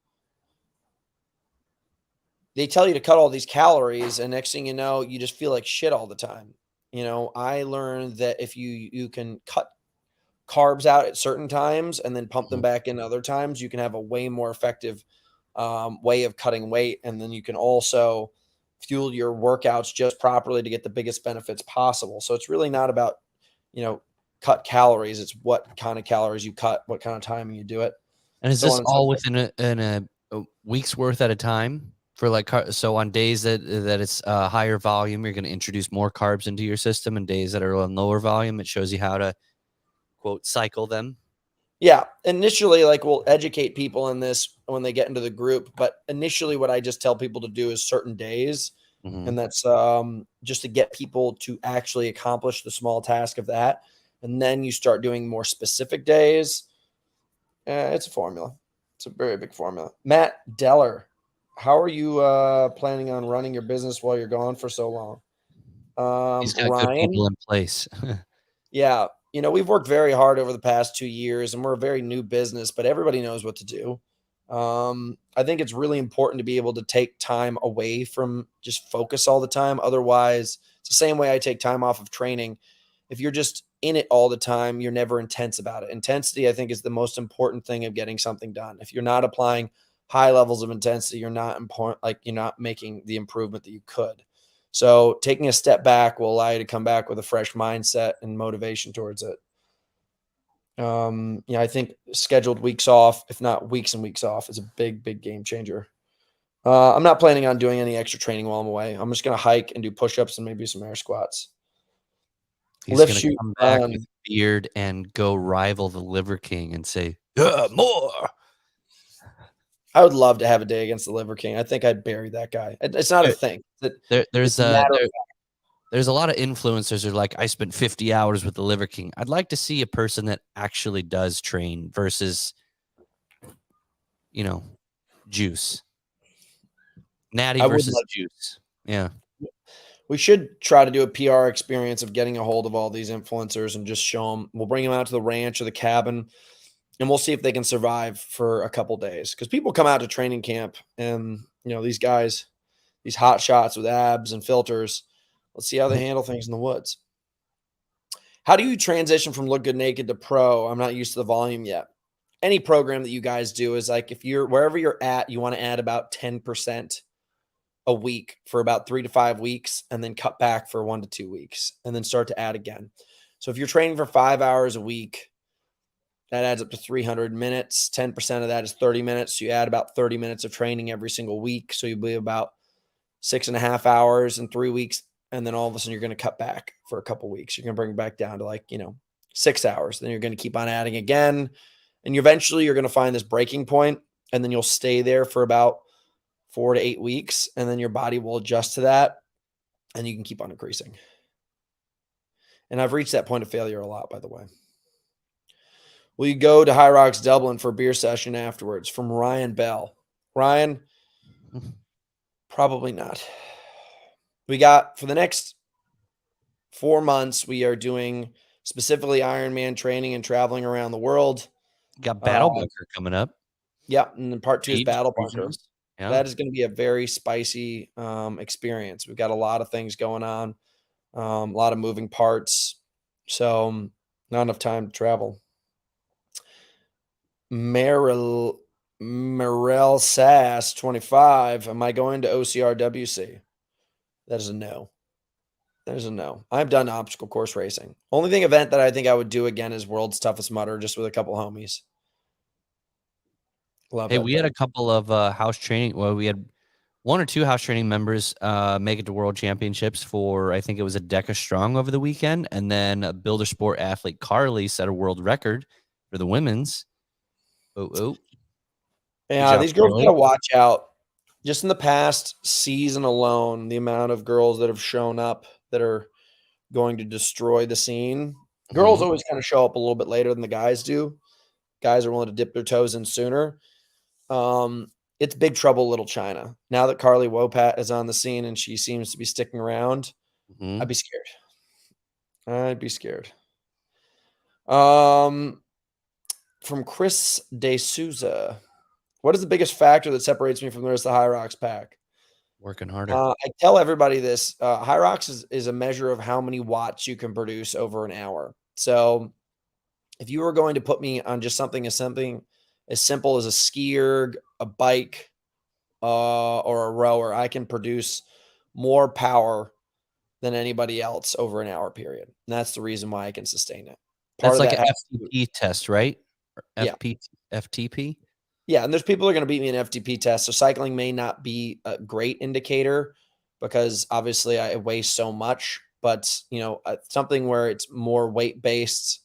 they tell you to cut all these calories, and next thing you know, you just feel like shit all the time. I learned that if you can cut carbs out at certain times and then pump them back in other times, you can have a way more effective way of cutting weight. And then you can also fuel your workouts just properly to get the biggest benefits possible. So it's really not about, cut calories. It's what kind of calories you cut, what kind of time you do it. And is this all within a week's worth at a time? So on days that it's higher volume, you're going to introduce more carbs into your system, and days that are on lower volume, it shows you how to, quote, cycle them. Yeah. Initially, we'll educate people in this when they get into the group. But initially, what I just tell people to do is certain days. Mm-hmm. And that's just to get people to actually accomplish the small task of that. And then you start doing more specific days. It's a formula. It's a very big formula. Matt Deller, how are you planning on running your business while you're gone for so long? He's got Ryan, good people in place. Yeah. We've worked very hard over the past 2 years, and we're a very new business, but everybody knows what to do. I think it's really important to be able to take time away from just focus all the time. Otherwise, it's the same way I take time off of training. If you're just in it all the time, you're never intense about it. Intensity, I think, is the most important thing of getting something done. If you're not applying high levels of intensity, you're not you're not making the improvement that you could. So taking a step back will allow you to come back with a fresh mindset and motivation towards it. I think scheduled weeks off, if not weeks and weeks off, is a big, big game changer. I'm not planning on doing any extra training while I'm away. I'm just going to hike and do push-ups and maybe some air squats. He's going to come back with a beard and go rival the Liver King and say, yeah, more. I would love to have a day against the Liver King. I think I'd bury that guy. It's not a thing. There's a lot of influencers who are like, I spent 50 hours with the Liver King. I'd like to see a person that actually does train versus, juice. Natty versus juice. Yeah. We should try to do a PR experience of getting a hold of all these influencers and just show them. We'll bring them out to the ranch or the cabin, and we'll see if they can survive for a couple days. Because people come out to training camp, and these guys, these hot shots with abs and filters. Let's see how they handle things in the woods. How do you transition from look good naked to pro? I'm not used to the volume yet. Any program that you guys do is if you're wherever you're at, you want to add about 10% a week for about 3 to 5 weeks, and then cut back for 1 to 2 weeks, and then start to add again. So if you're training for 5 hours a week, that adds up to 300 minutes. 10% of that is 30 minutes. So you add about 30 minutes of training every single week. So you'll be about 6.5 hours in 3 weeks. And then all of a sudden you're going to cut back for a couple weeks. You're going to bring it back down to 6 hours. Then you're going to keep on adding again. And eventually you're going to find this breaking point, and then you'll stay there for about 4 to 8 weeks. And then your body will adjust to that. and you can keep on increasing. And I've reached that point of failure a lot, by the way. Will you go to High Rocks Dublin for a beer session afterwards? From Ryan Bell. Ryan, probably not. We got, for the next 4 months, we are doing specifically Ironman training and traveling around the world. Got Battle Bunker coming up. Yeah, and then part 2 is Age Battle cruiser. Bunker. Yeah. That is going to be a very spicy experience. We've got a lot of things going on, a lot of moving parts. So not enough time to travel. Merrill Sass 25. Am I going to OCRWC? That is a no. That is a no. I've done obstacle course racing. Only event that I think I would do again is World's Toughest Mudder, just with a couple homies. Love Hey, that we had a thing. couple of house training. Well, we had 1 or 2 house training members make it to World Championships for, I think it was a Deca Strong over the weekend. And then a Builder Sport athlete, Carly, set a world record for the women's. Yeah, job, these girls Carly. got to watch out. Just in the past season alone, the amount of girls that have shown up that are going to destroy the scene. Girls always kind of show up a little bit later than the guys do. Guys are willing to dip their toes in sooner. It's big trouble, Little China. Now that Carly Wopat is on the scene and she seems to be sticking around, I'd be scared. I'd be scared. From Chris De Souza. What is the biggest factor that separates me from the rest of the High Rocks pack? Working harder. I tell everybody this. High Rocks is a measure of how many watts you can produce over an hour. So if you were going to put me on just something as simple as a ski erg, a bike, or a rower, I can produce more power than anybody else over an hour period. And that's the reason why I can sustain it. That's like an FTP test, right? Yeah. FTP? Yeah, and there's people who are going to beat me in FTP tests. So cycling may not be a great indicator because obviously I weigh so much, but something where it's more weight based,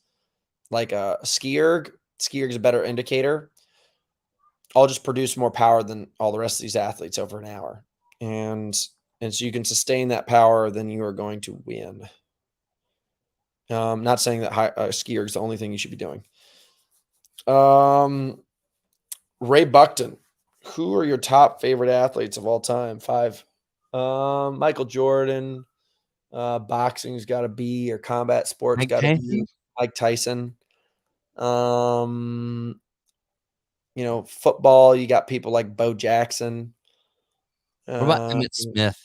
like a ski erg. Ski erg is a better indicator. I'll just produce more power than all the rest of these athletes over an hour, and so you can sustain that power, then you are going to win. Not saying that ski erg is the only thing you should be doing. Ray Buckton, who are your top favorite athletes of all time? 5. Michael Jordan. Boxing's got to be, or combat sports got to be. Mike Tyson. Football, you got people like Bo Jackson. What about Emmett Smith,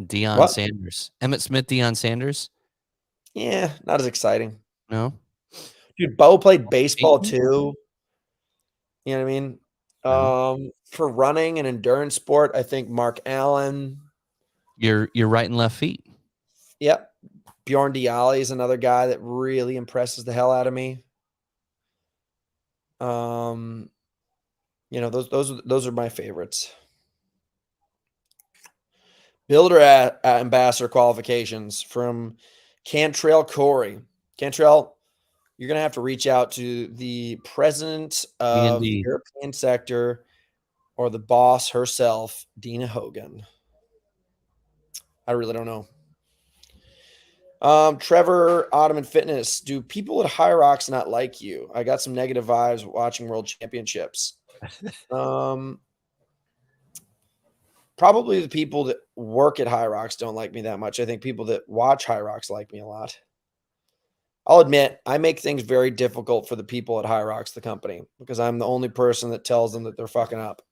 Deion Sanders? Emmett Smith, Deion Sanders? Yeah, not as exciting. No? Dude, Bo played baseball too. You know what I mean? No. For running and endurance sport, I think Mark Allen. You're right and left feet. Yep. Bjorn Diali is another guy that really impresses the hell out of me. Those are my favorites. Builder ambassador qualifications from Cantrell Corey. Cantrell, you're going to have to reach out to the president of the European sector or the boss herself, Dina Hogan. I really don't know. Trevor Ottoman Fitness. Do people at High Rocks not like you? I got some negative vibes watching World Championships. Probably the people that work at High Rocks don't like me that much. I think people that watch High Rocks like me a lot. I'll admit, I make things very difficult for the people at High Rocks, the company, because I'm the only person that tells them that they're fucking up.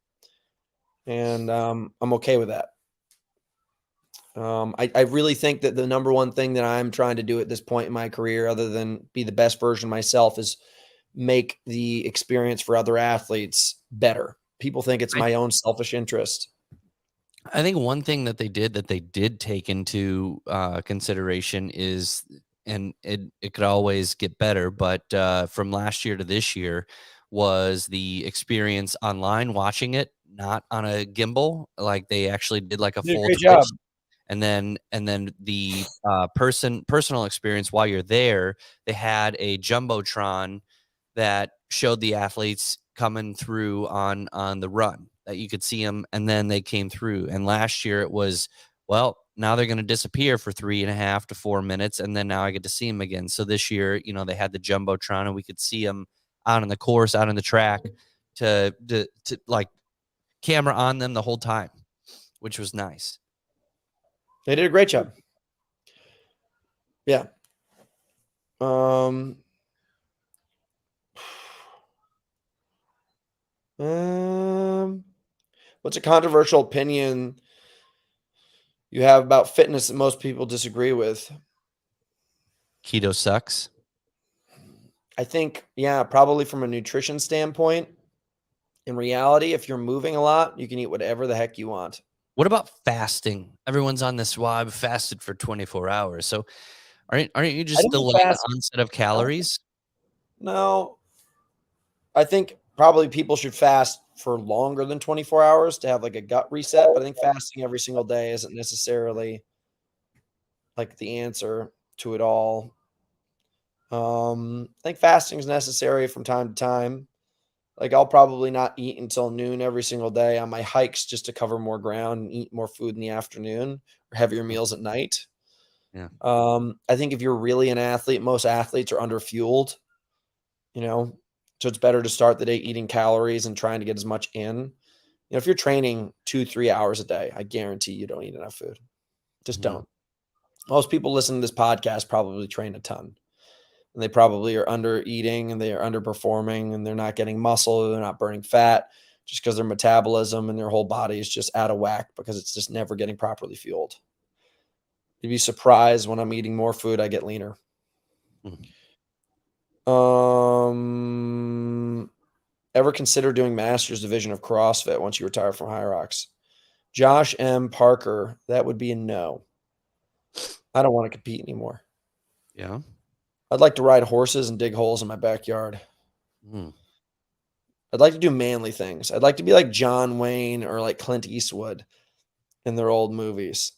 And I'm okay with that. I really think that the number one thing that I'm trying to do at this point in my career, other than be the best version of myself, is make the experience for other athletes better. People think it's my own selfish interest. I think one thing that they did take into consideration is, and it could always get better, but from last year to this year was the experience online, watching it, not on a gimbal. Like they actually did like a full great job. And then the personal experience while you're there, they had a jumbotron that showed the athletes coming through on the run, that you could see them, and then they came through. And last year it was, well, now they're going to disappear for 3.5 to 4 minutes, and then now I get to see them again. So this year, they had the Jumbotron, and we could see them out on the course, out on the track, to like camera on them the whole time, which was nice. They did a great job. Yeah. What's a controversial opinion you have about fitness that most people disagree with? Keto sucks. I think, probably from a nutrition standpoint. In reality, if you're moving a lot, you can eat whatever the heck you want. What about fasting? Everyone's on this, well, I've fasted for 24 hours. So aren't you just delaying the onset of calories? No. I think probably people should fast for longer than 24 hours to have like a gut reset. But I think fasting every single day isn't necessarily like the answer to it all. I think fasting is necessary from time to time. Like I'll probably not eat until noon every single day on my hikes just to cover more ground and eat more food in the afternoon or heavier meals at night. Yeah. I think if you're really an athlete, most athletes are underfueled, so it's better to start the day eating calories and trying to get as much in. If you're training 2-3 hours a day, I guarantee you don't eat enough food. Just don't. Most people listening to this podcast probably train a ton. And they probably are under eating and they are underperforming and they're not getting muscle. They're not burning fat just because their metabolism and their whole body is just out of whack because it's just never getting properly fueled. You'd be surprised when I'm eating more food, I get leaner. Ever consider doing master's division of CrossFit once you retire from High Rocks? Josh M. Parker, that would be a no. I don't want to compete anymore. Yeah. I'd like to ride horses and dig holes in my backyard. I'd like to do manly things. I'd like to be like John Wayne or like Clint Eastwood in their old movies.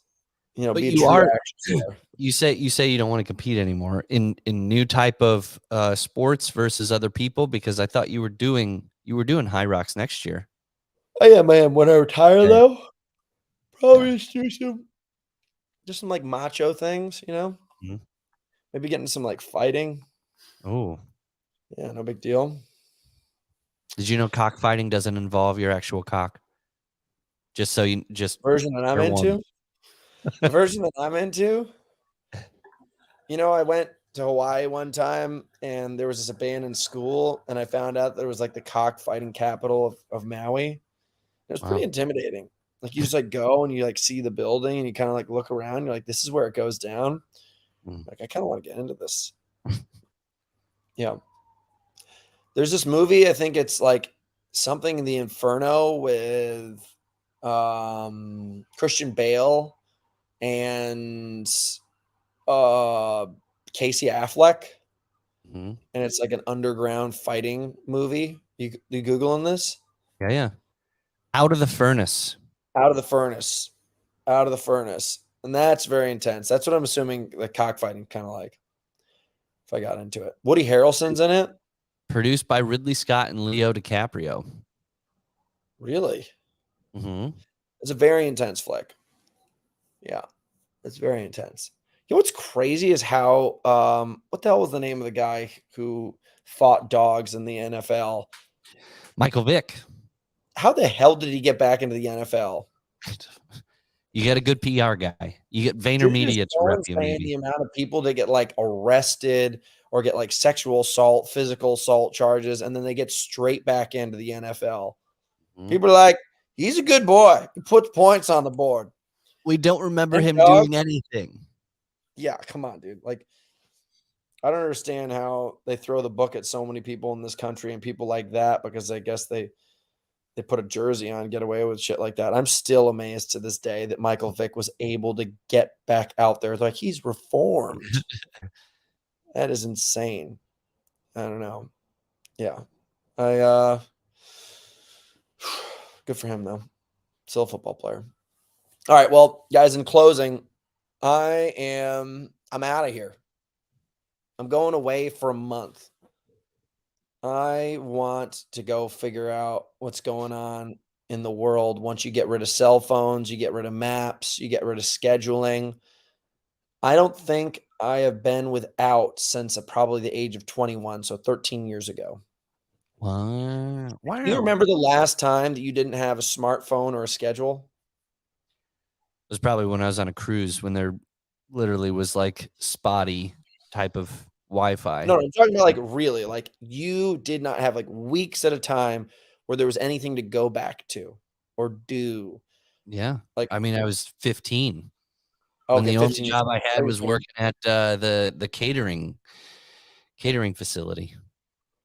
But be a you true are. action star. You say you don't want to compete anymore in new type of sports versus other people, because I thought you were doing High Rocks next year. I am. When I retire, though, probably just do some like macho things, Maybe getting some like fighting. Oh, yeah, no big deal. Did you know cockfighting doesn't involve your actual cock? Version that I'm into. The version that I'm into. I went to Hawaii one time and there was this abandoned school and I found out there was like the cockfighting capital of Maui. It was pretty intimidating. Like you just like go and you like see the building and you kind of like look around. You're like, this is where it goes down. Like, I kind of want to get into this. Yeah. There's this movie, I think it's like something in the Inferno with Christian Bale and Casey Affleck. And it's like an underground fighting movie. You Googling this? Yeah. Out of the furnace. Out of the furnace. Out of the furnace. And that's very intense. That's what I'm assuming the cockfighting kind of like, if I got into it. Woody Harrelson's in it. Produced by Ridley Scott and Leo DiCaprio. Really? It's a very intense flick. Yeah. It's very intense. What's crazy is how what the hell was the name of the guy who fought dogs in the NFL? Michael Vick. How the hell did he get back into the NFL? You get a good PR guy. You get VaynerMedia to rep you, maybe. The amount of people that get like arrested or get like sexual assault, physical assault charges, and then they get straight back into the NFL. People are like, he's a good boy. He puts points on the board. We don't remember him doing anything. Yeah, come on, dude. Like, I don't understand how they throw the book at so many people in this country and people like that because I guess they put a jersey on and get away with shit like that. I'm still amazed to this day that Michael Vick was able to get back out there. Like, he's reformed. That is insane. I don't know. Yeah. Good for him, though. Still a football player. All right. Well, guys, in closing, I'm out of here. I'm going away for a month. I want to go figure out what's going on in the world. Once you get rid of cell phones, you get rid of maps, you get rid of scheduling. I don't think I have been without since probably the age of 21, so 13 years ago. Wow. Do you remember the last time that you didn't have a smartphone or a schedule? It was probably when I was on a cruise when there literally was like spotty type of Wi-Fi. No, I'm talking about like really, like you did not have like weeks at a time where there was anything to go back to or do. Yeah. Like, I mean, I was 15 when okay, the only 15 years. job I had was working at the catering facility,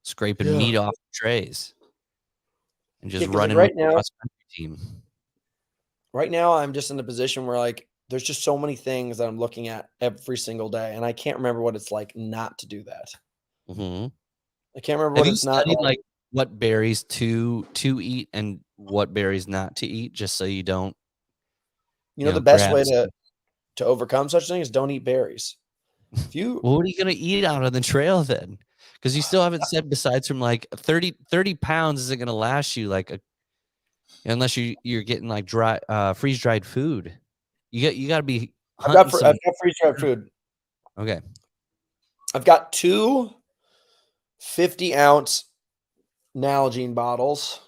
scraping Yeah. meat off trays and Yeah, just 'cause like running with the cross-country team. right now I'm just in a position where like there's just so many things that I'm looking at every single day, and I can't remember what it's like not to do that. Mm-hmm. I can't remember Have what you it's not studied like. like what berries to eat and what berries not to eat, just so you don't, You know, the best grab way some? to overcome such things is don't eat berries. If you Well, what are you gonna eat out on the trail then? Because you still haven't said besides from like 30 pounds isn't gonna last you like unless you're getting like dry freeze dried food. You got to be hunting I've some. got freeze-dried food. Okay, I've got 2 50-ounce Nalgene bottles.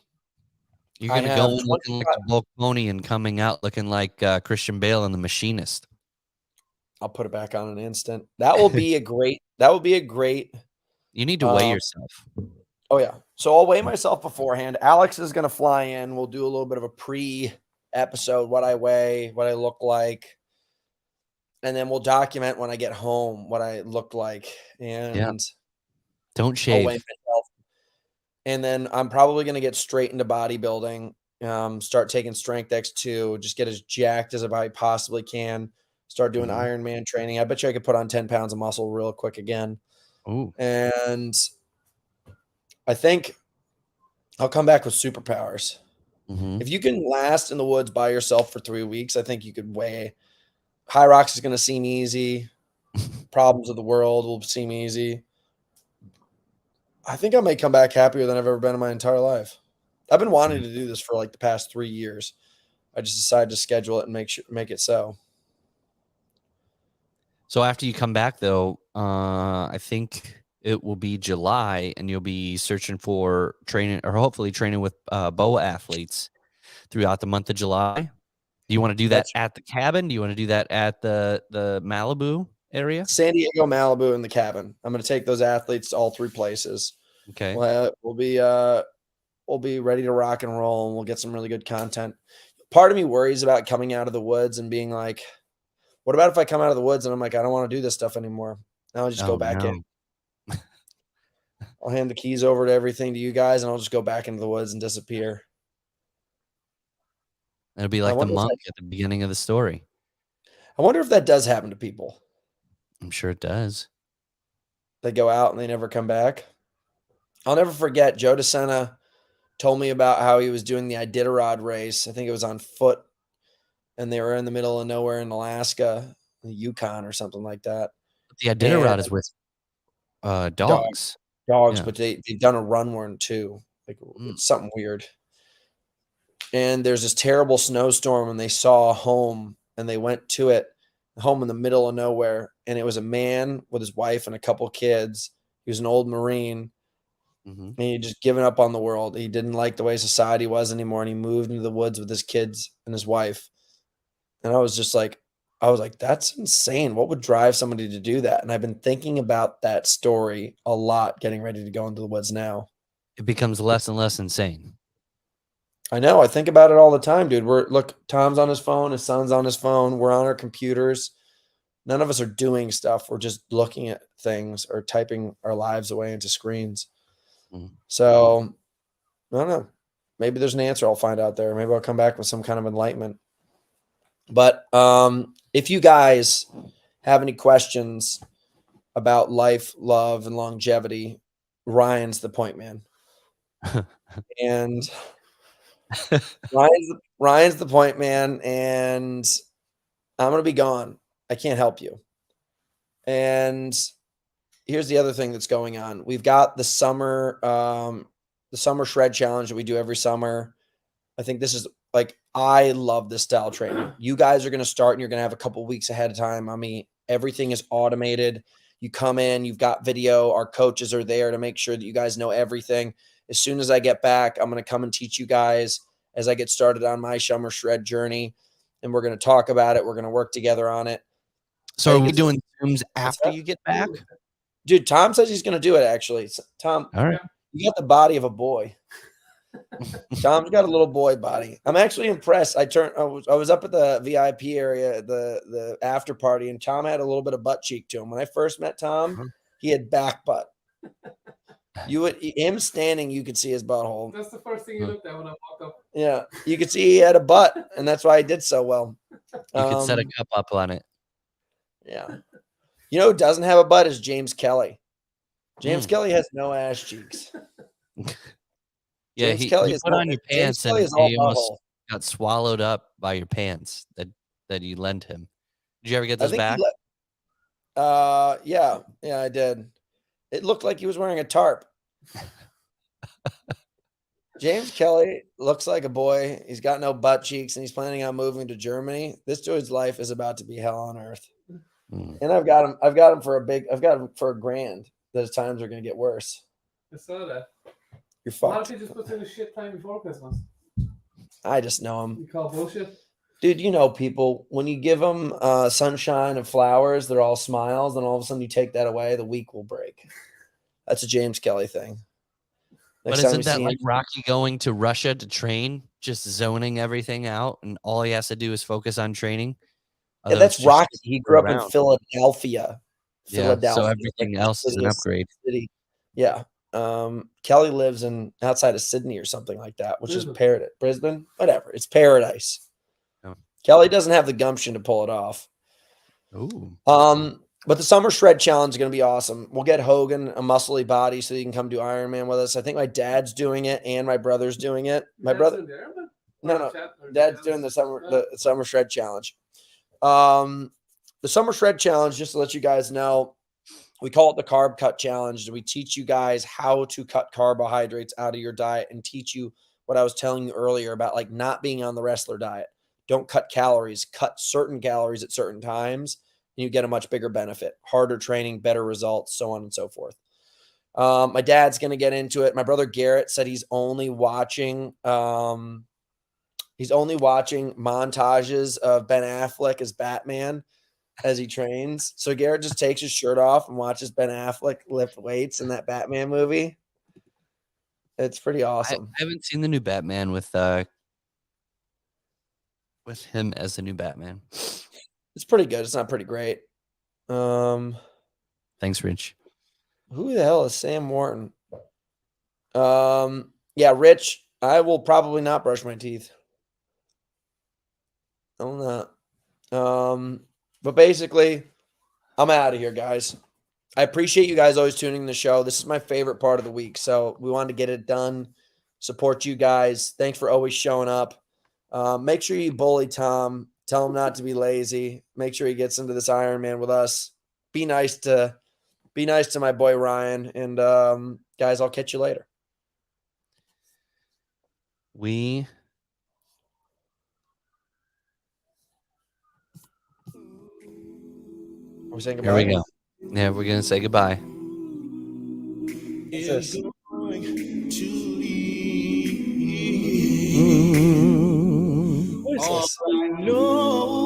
you're I gonna go have in looking like 25. the Bulk Pony and coming out looking like Christian Bale in The Machinist. I'll put it back on an instant. That will be a great, You need to weigh uh yourself. oh, yeah. So I'll weigh myself beforehand. Alex is gonna fly in. We'll do a little bit of a pre-episode, what I weigh, what I look like, and then we'll document when I get home what I look like, Yeah, and don't I'll weigh shave. myself. And then I'm probably gonna get straight into bodybuilding, start taking Strength X2, just get as jacked as I possibly can, start doing Mhm. Ironman training. I bet you I could put on 10 pounds of muscle real quick again. Ooh. And I think I'll come back with superpowers. Mhm. If you can last in the woods by yourself for 3 weeks, I think you could weigh. High rocks is gonna seem easy. Problems of the world will seem easy. I think I may come back happier than I've ever been in my entire life. I've been wanting to do this for like the past 3 years. I just decided to schedule it and make it so. So after you come back, though, I think it will be July, and you'll be searching for training, or hopefully training with BOA athletes throughout the month of July. Do you want to do that That's at the cabin? Do you want to do that at the Malibu area? San Diego, Malibu, and the cabin. I'm gonna take those athletes to all 3 places. Okay. We'll be ready to rock and roll, and we'll get some really good content. Part of me worries about coming out of the woods and being like, what about if I come out of the woods and I'm like, I don't want to do this stuff anymore? Now I'll just go Oh back in. no. I'll hand the keys over to everything to you guys, and I'll just go back into the woods and disappear. It'll be I like the wonder if monk that, at the beginning of the story. I wonder if that does happen to people. I'm sure it does. They go out and they never come back. I'll never forget Joe DeSena told me about how he was doing the Iditarod race. I think it was on foot, and they were in the middle of nowhere in Alaska, the Yukon or something like that. But the And Iditarod is with dogs, dogs. dogs, Yeah. but they've done a run one too. Like Mm. it's something weird. And there's this terrible snowstorm, and they saw a home, and they went to it, home in the middle of nowhere, and it was a man with his wife and a couple kids. He was an old Marine, Hmm. and he just given up on the world. He didn't like the way society was anymore, and he moved into the woods with his kids and his wife. And I was like, that's insane. What would drive somebody to do that? And I've been thinking about that story a lot, getting ready to go into the woods now. It becomes less and less insane. I know. I think about it all the time, dude. Look, Tom's on his phone, his son's on his phone. We're on our computers. None of us are doing stuff. We're just looking at things or typing our lives away into screens. Mm. So I don't know. Maybe there's an answer I'll find out there. Maybe I'll come back with some kind of enlightenment. But if you guys have any questions about life, love, and longevity, Ryan's the point man. And Ryan's the point man, and I'm gonna be gone. I can't help you. And here's the other thing that's going on. We've got the summer shred challenge that we do every summer. I think this is like, I love this style training. You guys are going to start and you're going to have a couple weeks ahead of time. I mean, everything is automated. You come in, you've got video. Our coaches are there to make sure that you guys know everything. As soon as I get back, I'm going to come and teach you guys as I get started on my summer shred journey. And we're going to talk about it. We're going to work together on it. So are we doing Zooms after you get back? Dude, Tom says he's going to do it, actually. Tom, All right. you got the body of a boy. Tom's got a little boy body. I'm actually impressed. I was up at the VIP area, the after party, and Tom had a little bit of butt cheek to him. When I first met Tom, he had back butt. Him standing, you could see his butthole. That's the first thing you looked at when I walked up. Yeah, you could see he had a butt, and that's why he did so well. You could set a cup up on it. Yeah. You know who doesn't have a butt is James Kelly. James Kelly has no ass cheeks. Yeah, James he Kelly put on your pants and is all he almost butthole. got swallowed up by your pants that you lent him. Did you ever get those back? Yeah, I did. It looked like he was wearing a tarp. James Kelly looks like a boy. He's got no butt cheeks, and he's planning on moving to Germany. This dude's life is about to be hell on earth. And I've got him for $1 grand. Those times are going to get worse. I saw that. You're fucked. Why don't you just put in a shit time before Christmas? I just know him. You call bullshit? Dude, you know people, when you give them sunshine and flowers, they're all smiles. Then all of a sudden you take that away, the week will break. That's a James Kelly thing. But isn't that like Rocky going to Russia to train, just zoning everything out, and all he has to do is focus on training? Yeah, that's Rocky. He grew up in Philadelphia. Yeah, so everything else is an upgrade. City. Yeah. Kelly lives outside of Sydney or something like that, which is paradise. Brisbane, whatever. It's paradise. Oh. Kelly doesn't have the gumption to pull it off. Ooh. But the Summer Shred Challenge is going to be awesome. We'll get Hogan a muscly body so he can come do Ironman with us. I think my dad's doing it and my brother's doing it. My brother, Dad's doing the Summer Shred Challenge. The Summer Shred Challenge, just to let you guys know, we call it the Carb Cut Challenge. We teach you guys how to cut carbohydrates out of your diet and teach you what I was telling you earlier about like not being on the wrestler diet. Don't cut calories, cut certain calories at certain times, and you get a much bigger benefit. Harder training, better results, so on and so forth. My dad's going to get into it. My brother Garrett said he's only watching montages of Ben Affleck as Batman as he trains. So Garrett just takes his shirt off and watches Ben Affleck lift weights in that Batman movie. It's pretty awesome. I haven't seen the new Batman with him as the new Batman. It's pretty good. It's not pretty great. Thanks, Rich. Who the hell is Sam Morton? Yeah, Rich, I will probably not brush my teeth. I'm not. But basically, I'm out of here, guys. I appreciate you guys always tuning in the show. This is my favorite part of the week, so we wanted to get it done. Support you guys. Thanks for always showing up. Make sure you bully Tom. Tell him not to be lazy. Make sure he gets into this Ironman with us. Be nice to my boy Ryan. And guys, I'll catch you later. Are we saying goodbye? Here we go. Yeah, we're gonna say goodbye. What's this? What is this?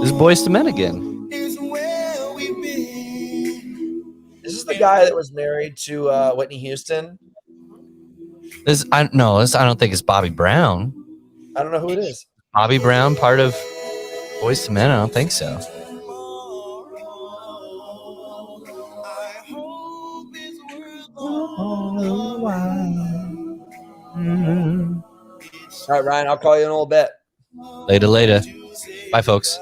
This is Boyz II Men again. This is the guy that was married to Whitney Houston. I don't think it's Bobby Brown. I don't know who it is. Bobby Brown, part of Boyz II Men? I don't think so. All right, Ryan, I'll call you in a little bit. Later. Bye, folks.